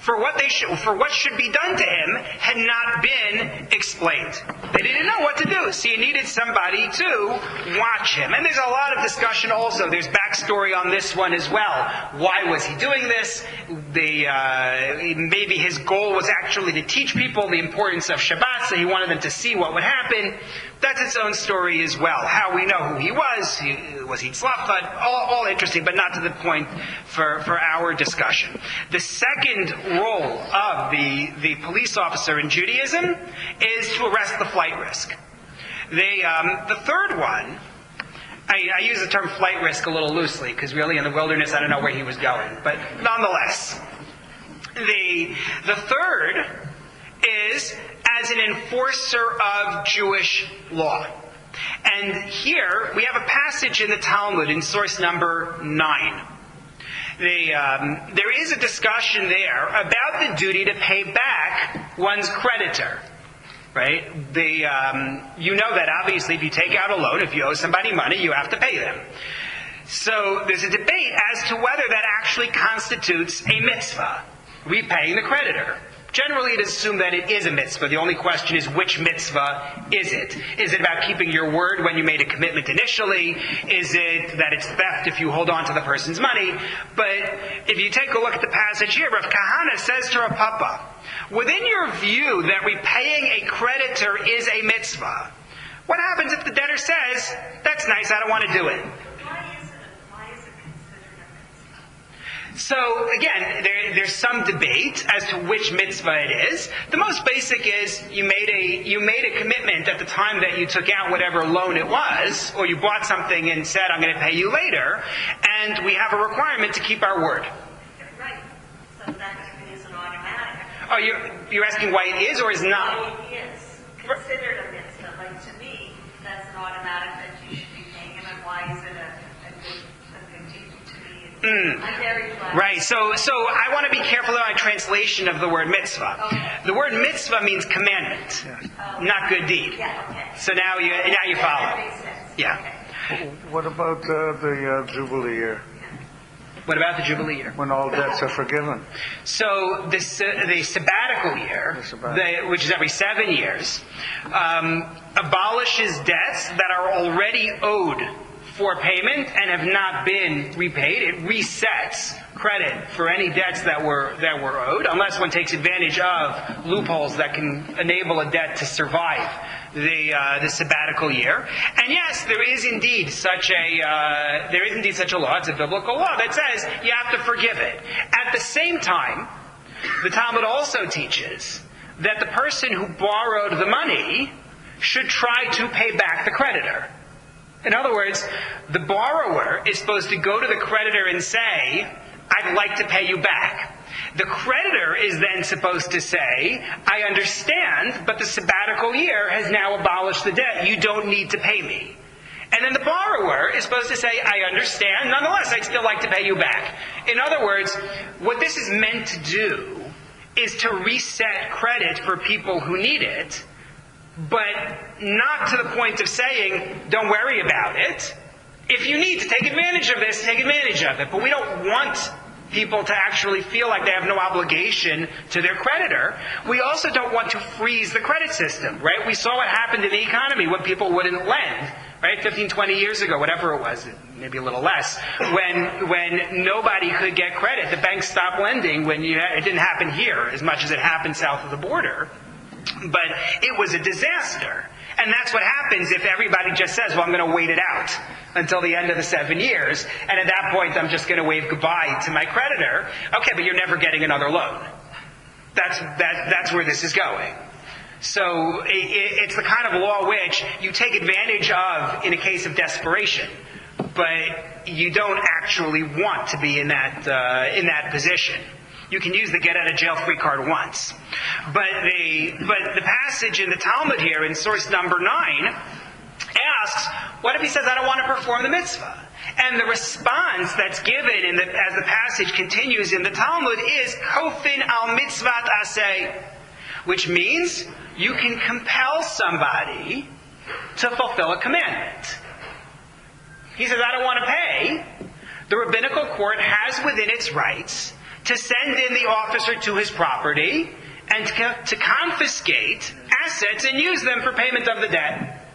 for what should be done to him had not been explained. They didn't know what to do, so you needed somebody to watch him. And there's a lot of discussion also. There's backstory on this one as well. Why was he doing this? Maybe his goal was actually to teach people the importance of Shabbat, so he wanted them to see what would happen. That's its own story as well. How we know who he was he tzlafchad, all interesting, but not to the point for our discussion. The second role of the police officer in Judaism is to arrest the flight risk. The third one, I use the term flight risk a little loosely, because really in the wilderness I don't know where he was going, but nonetheless. The third is as an enforcer of Jewish law. And here we have a passage in the Talmud in source number 9. There is a discussion there about the duty to pay back one's creditor. Right? You know that obviously if you take out a loan, if you owe somebody money, you have to pay them. So there's a debate as to whether that actually constitutes a mitzvah, repaying the creditor. Generally, it is assumed that it is a mitzvah. The only question is, which mitzvah is it? Is it about keeping your word when you made a commitment initially? Is it that it's theft if you hold on to the person's money? But if you take a look at the passage here, Rav Kahana says to Rav Papa, within your view that repaying a creditor is a mitzvah, what happens if the debtor says, that's nice, I don't want to do it? So again, there's some debate as to which mitzvah it is. The most basic is you made a commitment at the time that you took out whatever loan it was, or you bought something and said, I'm going to pay you later, and we have a requirement to keep our word. Right. So that is an automatic. Oh, you're asking why it is or is not? Why it is considered a mitzvah. Like to me, that's an automatic that you should be paying him, and why is it a good deed to me? I'm very glad. Right, so I want to be careful in my translation of the word mitzvah. Okay. The word mitzvah means commandment, not good deed. Yeah, okay. So now you follow. That makes sense. Yeah. Okay. What about the Jubilee year, What about the Jubilee year? when all debts are forgiven? So the sabbatical year, which is every 7 years, abolishes debts that are already owed for payment and have not been repaid. It resets credit for any debts that were owed, unless one takes advantage of loopholes that can enable a debt to survive the sabbatical year. And yes, there is indeed such a law. It's a biblical law that says you have to forgive it. At the same time, the Talmud also teaches that the person who borrowed the money should try to pay back the creditor. In other words, the borrower is supposed to go to the creditor and say, I'd like to pay you back. The creditor is then supposed to say, I understand, but the sabbatical year has now abolished the debt. You don't need to pay me. And then the borrower is supposed to say, I understand, nonetheless, I'd still like to pay you back. In other words, what this is meant to do is to reset credit for people who need it, but not to the point of saying, don't worry about it. If you need to take advantage of this, take advantage of it. But we don't want people to actually feel like they have no obligation to their creditor. We also don't want to freeze the credit system, right? We saw what happened in the economy when people wouldn't lend, right? 15, 20 years ago, whatever it was, maybe a little less, when nobody could get credit. The banks stopped lending it didn't happen here as much as it happened south of the border. But it was a disaster. And that's what happens if everybody just says, well, I'm going to wait it out until the end of the 7 years, and at that point I'm just going to wave goodbye to my creditor. Okay, but you're never getting another loan. That's where this is going. So it's the kind of law which you take advantage of in a case of desperation, but you don't actually want to be in that position. You can use the get-out-of-jail-free card once. But the passage in the Talmud here, in source number 9, asks, what if he says, I don't want to perform the mitzvah? And the response that's given as the passage continues in the Talmud is, Kofin al mitzvat aseh, which means you can compel somebody to fulfill a commandment. He says, I don't want to pay. The rabbinical court has within its rights to send in the officer to his property and to confiscate assets and use them for payment of the debt.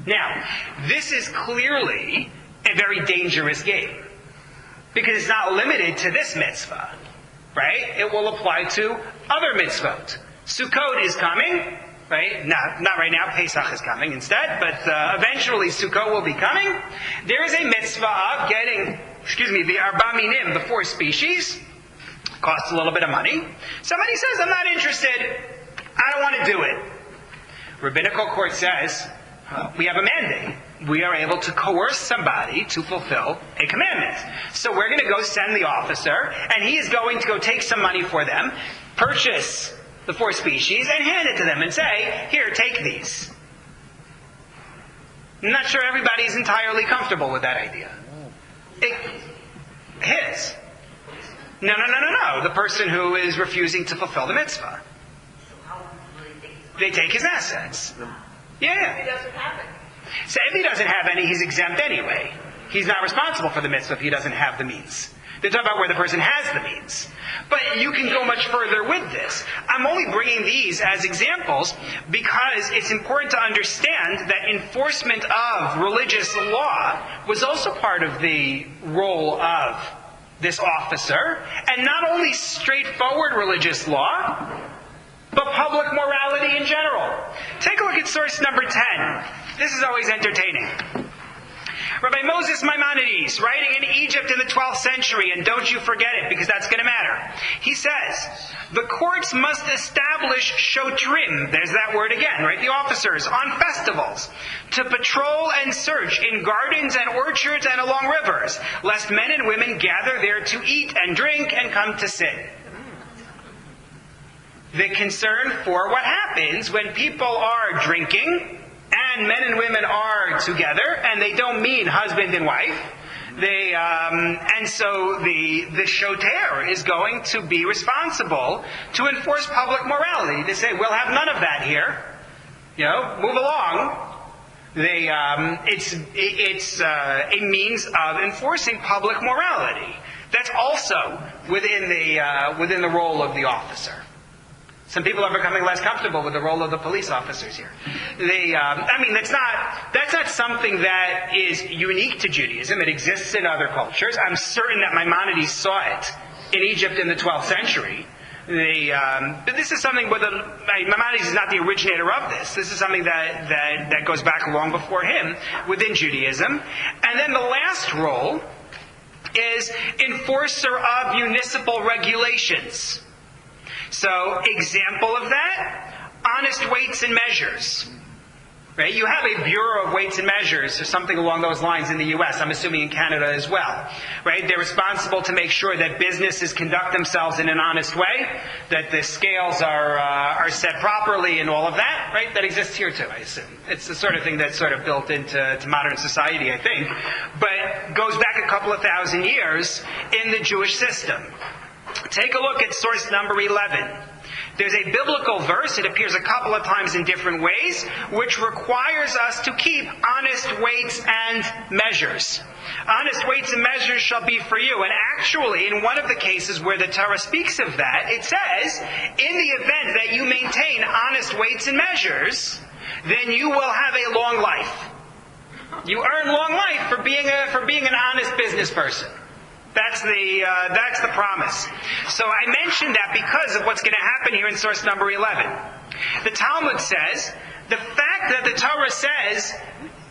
Now, this is clearly a very dangerous game, because it's not limited to this mitzvah, right? It will apply to other mitzvot. Sukkot is coming, right? Not right now, Pesach is coming instead, but eventually Sukkot will be coming. There is a mitzvah of getting, the arba minim, the 4 species. Costs a little bit of money. Somebody says, I'm not interested. I don't want to do it. Rabbinical court says, we have a mandate. We are able to coerce somebody to fulfill a commandment. So we're going to go send the officer, and he is going to go take some money for them, purchase the 4 species, and hand it to them and say, here, take these. I'm not sure everybody's entirely comfortable with that idea. His. No. The person who is refusing to fulfill the mitzvah. They take his assets. Yeah. He doesn't have it. So if he doesn't have any, he's exempt anyway. He's not responsible for the mitzvah if he doesn't have the means. They're talking about where the person has the means. But you can go much further with this. I'm only bringing these as examples because it's important to understand that enforcement of religious law was also part of the role of this officer, and not only straightforward religious law, but public morality in general. Take a look at source number 10. This is always entertaining. Rabbi Moses Maimonides, writing in Egypt in the 12th century, and don't you forget it, because that's going to matter. He says, the courts must establish shotrim, there's that word again, right? The officers, on festivals, to patrol and search in gardens and orchards and along rivers, lest men and women gather there to eat and drink and come to sin. The concern for what happens when people are drinking, and men and women are together, and they don't mean husband and wife. And so the shoter is going to be responsible to enforce public morality. To say, we'll have none of that here. Move along. It's a means of enforcing public morality. That's also within the role of the officer. Some people are becoming less comfortable with the role of the police officers here. That's not something that is unique to Judaism. It exists in other cultures. I'm certain that Maimonides saw it in Egypt in the 12th century. But this is something Maimonides is not the originator of this. This is something that goes back long before him within Judaism. And then the last role is enforcer of municipal regulations. So, example of that, honest weights and measures. Right? You have a Bureau of Weights and Measures or something along those lines in the U.S., I'm assuming in Canada as well. Right? They're responsible to make sure that businesses conduct themselves in an honest way, that the scales are set properly and all of that. Right? That exists here too, I assume. It's the sort of thing that's sort of built into modern society, I think, but goes back a couple of thousand years in the Jewish system. Take a look at source number 11. There's a biblical verse, it appears a couple of times in different ways, which requires us to keep honest weights and measures. Honest weights and measures shall be for you. And actually, in one of the cases where the Torah speaks of that, it says, in the event that you maintain honest weights and measures, then you will have a long life. You earn long life for being an honest business person. That's the promise. So I mentioned that because of what's going to happen here in source number 11. The Talmud says, the fact that the Torah says,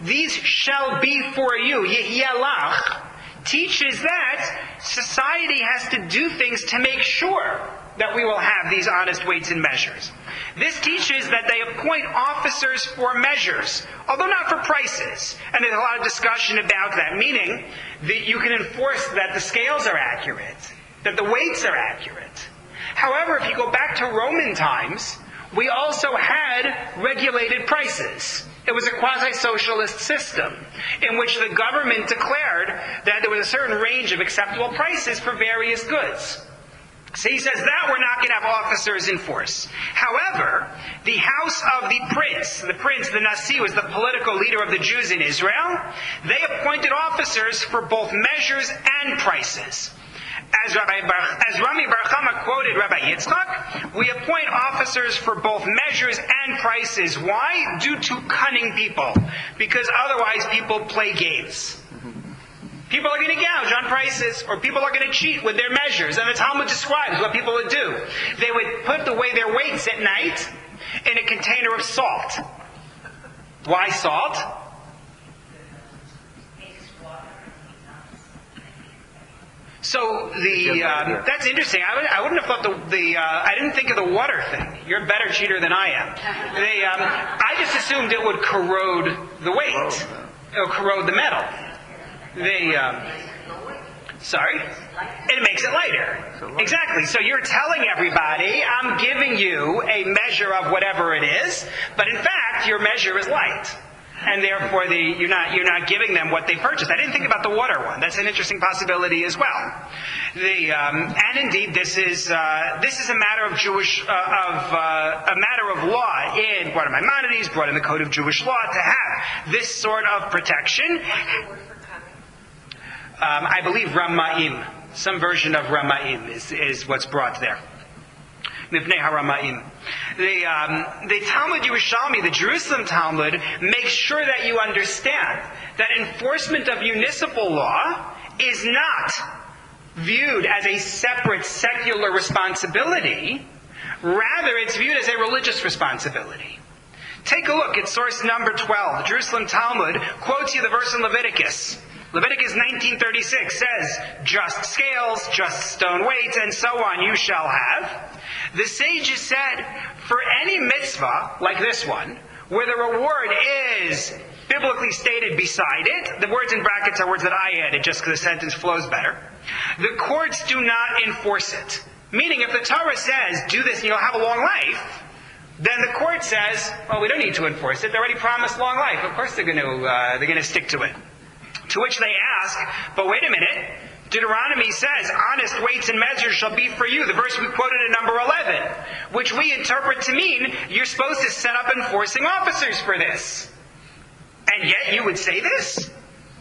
these shall be for you, yehielach, teaches that society has to do things to make sure that we will have these honest weights and measures. This teaches that they appoint officers for measures, although not for prices. And there's a lot of discussion about that, meaning that you can enforce that the scales are accurate, that the weights are accurate. However, if you go back to Roman times, we also had regulated prices. It was a quasi-socialist system in which the government declared that there was a certain range of acceptable prices for various goods. So he says that we're not going to have officers enforce. However, the house of the prince, the Nasi, was the political leader of the Jews in Israel. They appointed officers for both measures and prices. As Rami Bar Chama quoted Rabbi Yitzchak, we appoint officers for both measures and prices. Why? Due to cunning people. Because otherwise people play games. People are going to gouge on prices, or people are going to cheat with their measures. And the Talmud describes what people would do. They would put away their weights at night in a container of salt. Why salt? So that's interesting. I wouldn't have thought I didn't think of the water thing. You're a better cheater than I am. I just assumed it would corrode the weight. It would corrode the metal. Sorry? It makes it lighter. Exactly. So you're telling everybody, I'm giving you a measure of whatever it is, but in fact, your measure is light. And therefore, you're not giving them what they purchased. I didn't think about the water one. That's an interesting possibility as well. And indeed, this is a matter of a matter of law brought in Maimonides, brought in the Code of Jewish Law to have this sort of protection. I believe Rama'im, some version of Rama'im is what's brought there. Mipnei HaRama'im. The Talmud Yerushalmi, the Jerusalem Talmud, makes sure that you understand that enforcement of municipal law is not viewed as a separate secular responsibility. Rather, it's viewed as a religious responsibility. Take a look at source number 12. The Jerusalem Talmud quotes you the verse in Leviticus. Leviticus 19:36 says, just scales, just stone weights, and so on you shall have. The sages said, for any mitzvah, like this one, where the reward is biblically stated beside it, the words in brackets are words that I added just because the sentence flows better, the courts do not enforce it. Meaning, if the Torah says, do this and you'll have a long life, then the court says, well, we don't need to enforce it. They already promised long life. Of course they're going to stick to it. To which they ask, but wait a minute, Deuteronomy says, honest weights and measures shall be for you, the verse we quoted in number 11, which we interpret to mean you're supposed to set up enforcing officers for this. And yet you would say this?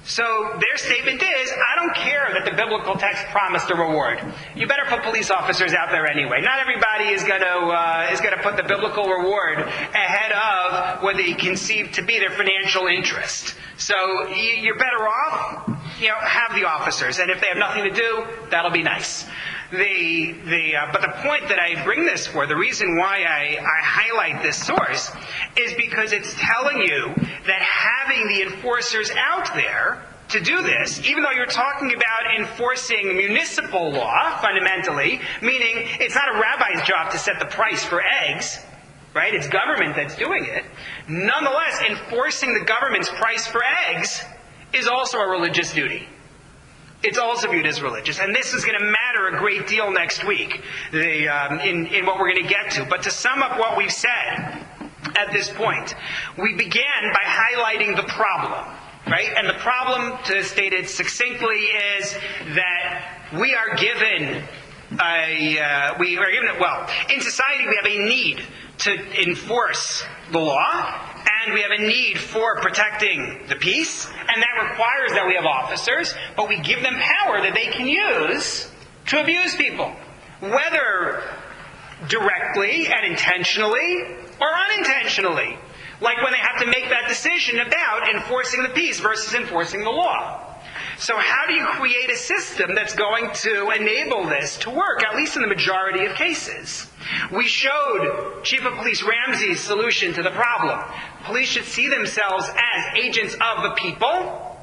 So their statement is, I don't care that the biblical text promised a reward. You better put police officers out there anyway. Not everybody is going to put the biblical reward ahead of what they conceive to be their financial interest. So you're better off, have the officers, and if they have nothing to do, that'll be nice. But the point that I bring this for, the reason why I highlight this source, is because it's telling you that having the enforcers out there to do this, even though you're talking about enforcing municipal law, fundamentally, meaning it's not a rabbi's job to set the price for eggs, right? It's government that's doing it. Nonetheless, enforcing the government's price for eggs is also a religious duty. It's also viewed as religious. And this is going to matter a great deal next week in what we're going to get to. But to sum up what we've said at this point, we began by highlighting the problem, right? And the problem, to state it succinctly, is that we are given in society we have a need to enforce the law, and we have a need for protecting the peace, and that requires that we have officers, but we give them power that they can use to abuse people, whether directly and intentionally or unintentionally, like when they have to make that decision about enforcing the peace versus enforcing the law. So how do you create a system that's going to enable this to work, at least in the majority of cases? We showed Chief of Police Ramsey's solution to the problem. Police should see themselves as agents of the people.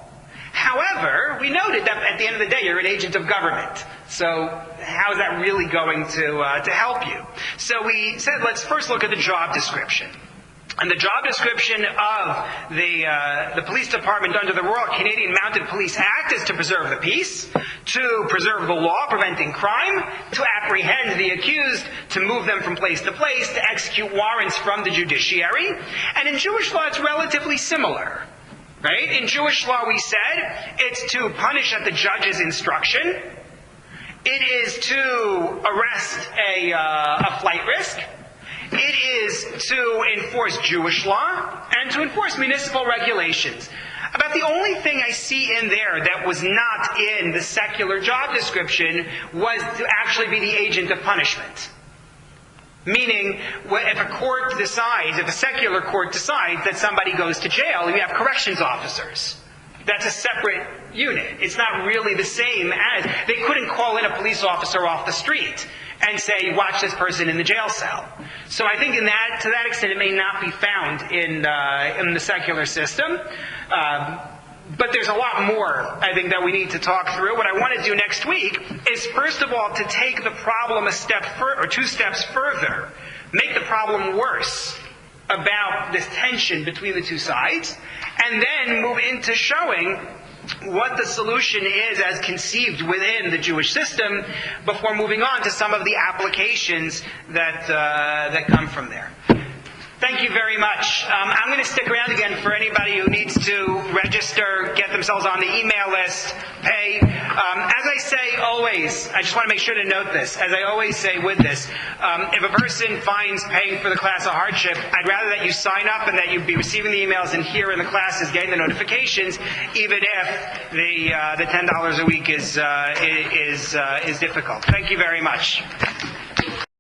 However, we noted that at the end of the day, you're an agent of government. So how is that really going to help you? So we said, let's first look at the job description. And the job description of the police department under the Royal Canadian Mounted Police Act is to preserve the peace, to preserve the law preventing crime, to apprehend the accused, to move them from place to place, to execute warrants from the judiciary. And in Jewish law, it's relatively similar. Right? In Jewish law, we said it's to punish at the judge's instruction. It is to arrest a flight risk. It is to enforce Jewish law and to enforce municipal regulations. About the only thing I see in there that was not in the secular job description was to actually be the agent of punishment. Meaning, if a secular court decides that somebody goes to jail, we have corrections officers. That's a separate unit. It's not really the same as, they couldn't call in a police officer off the street and say, watch this person in the jail cell. So I think to that extent, it may not be found in the secular system. But there's a lot more, I think, that we need to talk through. What I want to do next week is, first of all, to take the problem two steps further, make the problem worse about this tension between the two sides, and then move into showing what the solution is as conceived within the Jewish system before moving on to some of the applications that come from there. Thank you very much. I'm going to stick around again for anybody who needs to register, get themselves on the email list, pay. As I say always, I just want to make sure to note this, as I always say with this, if a person finds paying for the class a hardship, I'd rather that you sign up and that you be receiving the emails and here in the classes getting the notifications, even if the $10 a week is difficult. Thank you very much.